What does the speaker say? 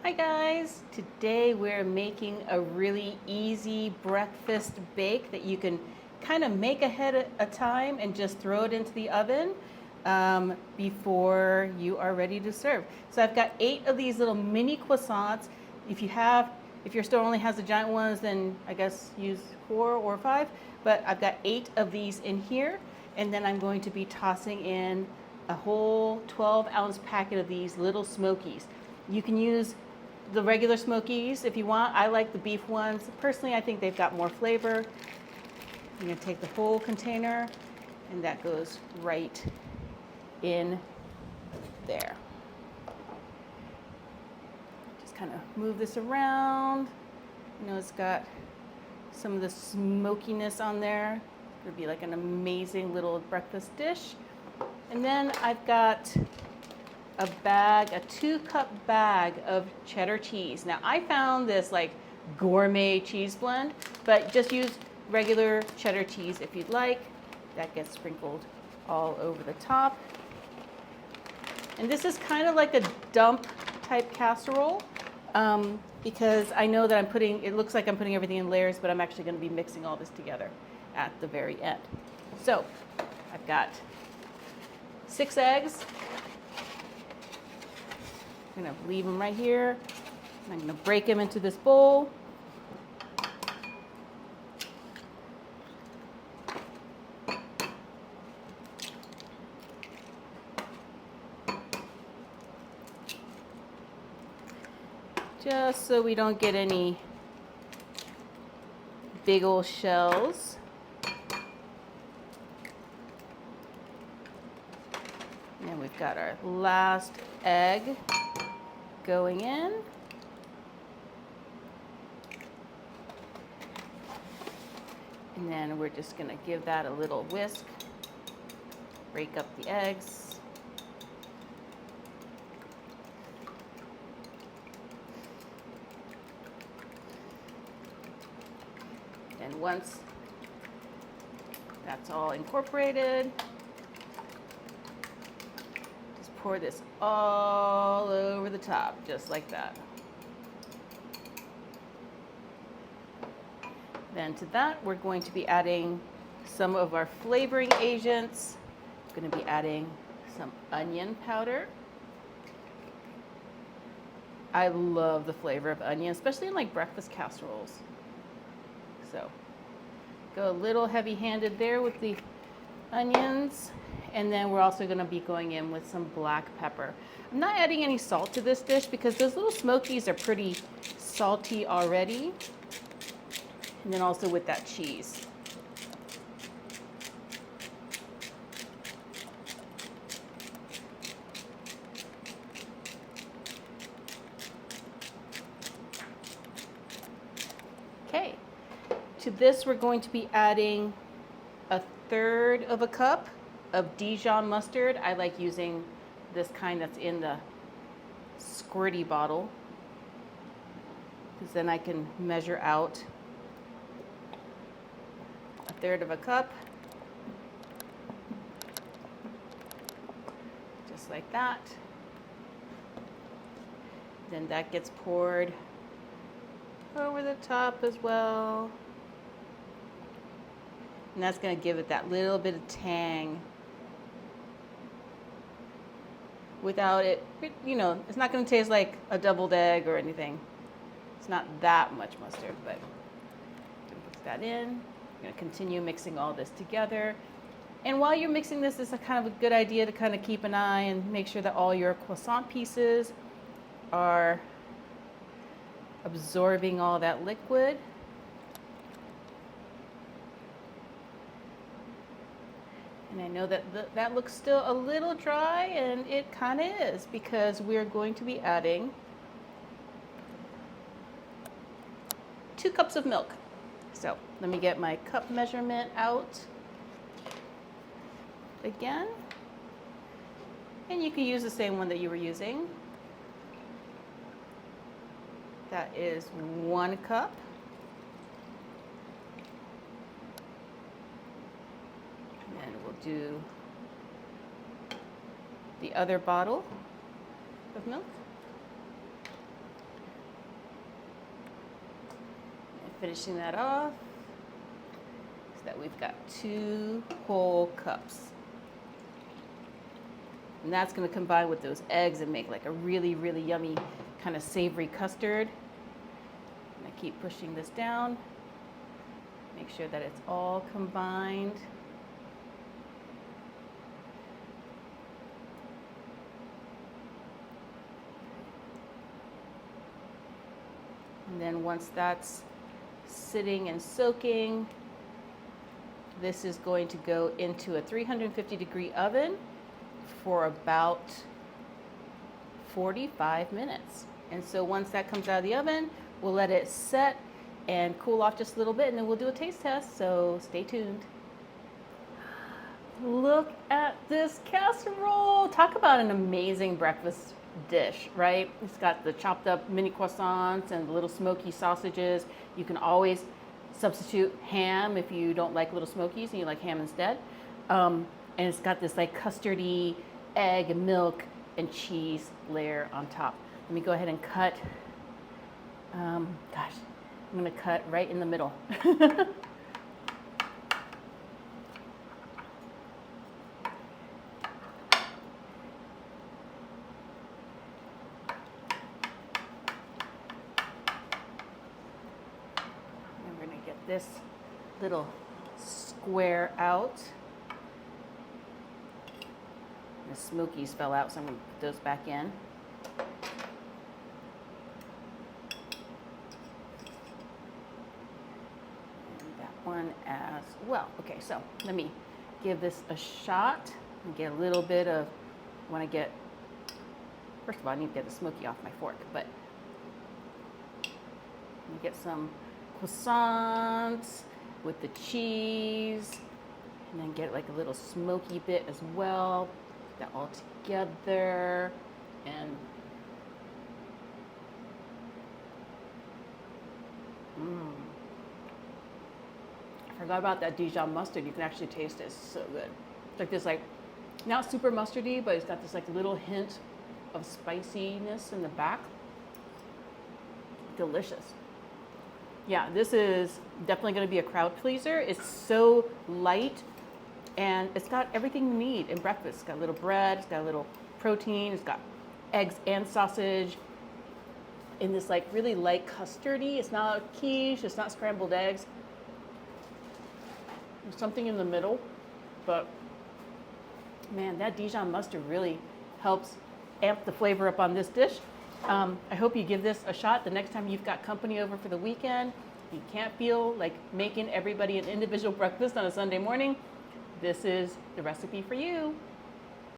Hi guys! Today we're making a really easy breakfast bake that you can kind of make ahead of time and just throw it into the oven before you are ready to serve. So I've got 8 of these little mini croissants. If your store only has the giant ones, then I guess use 4 or 5. But I've got 8 of these in here, and then I'm going to be tossing in a whole 12-ounce packet of these little Smokies. You can use the regular Smokies if you want. I like the beef ones. Personally, I think they've got more flavor. I'm going to take the whole container, and that goes right in there. Just kind of move this around. You know, it's got some of the smokiness on there. It would be like an amazing little breakfast dish. And then I've got a 2-cup bag of cheddar cheese. Now I found this like gourmet cheese blend, but just use regular cheddar cheese if you'd like. That gets sprinkled all over the top. And this is kind of like a dump type casserole because I know that it looks like I'm putting everything in layers, but I'm actually going to be mixing all this together at the very end. So I've got 6 eggs. I'm going to leave them right here. I'm going to break them into this bowl. Just so we don't get any big old shells. And we've got our last egg going in. And then we're just going to give that a little whisk. Break up the eggs. And once that's all incorporated, pour this all over the top, just like that. Then to that, we're going to be adding some of our flavoring agents. I'm going to be adding some onion powder. I love the flavor of onion, especially in like breakfast casseroles. So go a little heavy-handed there with the onions. And then we're also going to be going in with some black pepper. I'm not adding any salt to this dish because those little Smokies are pretty salty already. And then also with that cheese. Okay, to this we're going to be adding 1/3 of a cup of Dijon mustard. I like using this kind that's in the squirty bottle because then I can measure out 1/3 of a cup, just like that. Then that gets poured over the top as well. And that's going to give it that little bit of tang. Without it, you know, it's not going to taste like a deviled egg or anything. It's not that much mustard, but I'm going to put that in. I'm going to continue mixing all this together. And while you're mixing this, it's a kind of a good idea to kind of keep an eye and make sure that all your croissant pieces are absorbing all that liquid. And I know that that looks still a little dry, and it kind of is because we're going to be adding 2 cups of milk. So let me get my cup measurement out again. And you can use the same one that you were using. That is 1 cup. And we'll do the other bottle of milk. finishing that off so that we've got 2 whole cups. And that's going to combine with those eggs and make like a really, really yummy kind of savory custard. I'm going to keep pushing this down. Make sure that it's all combined. And then once that's sitting and soaking, this is going to go into a 350-degree oven for about 45 minutes. And so once that comes out of the oven, we'll let it set and cool off just a little bit, and then we'll do a taste test, so stay tuned. Look at this casserole. Talk about an amazing breakfast dish, right? It's got the chopped up mini croissants and the little smoky sausages. You can always substitute ham if you don't like little smokies and you like ham instead. And it's got this like custardy egg and milk and cheese layer on top. Let me go ahead and cut. I'm gonna cut right in the middle. This little square out. The smokies fell out, so I'm going to put those back in. And that one as well. Okay, so let me give this a shot and get a little bit of, first of all, I need to get the smoky off my fork, but let me get some croissants with the cheese, and then get like a little smoky bit as well. Put that all together, and I forgot about that Dijon mustard. You can actually taste it. It's so good. It's like this, like not super mustardy, but it's got this like little hint of spiciness in the back. Delicious. Yeah, this is definitely going to be a crowd pleaser. It's so light, and it's got everything you need in breakfast. It's got a little bread, it's got a little protein, it's got eggs and sausage in this like really light custardy. It's not quiche, it's not scrambled eggs. There's something in the middle, but man, that Dijon mustard really helps amp the flavor up on this dish. I hope you give this a shot the next time you've got company over for the weekend. You can't feel like making everybody an individual breakfast on a Sunday morning. This is the recipe for you.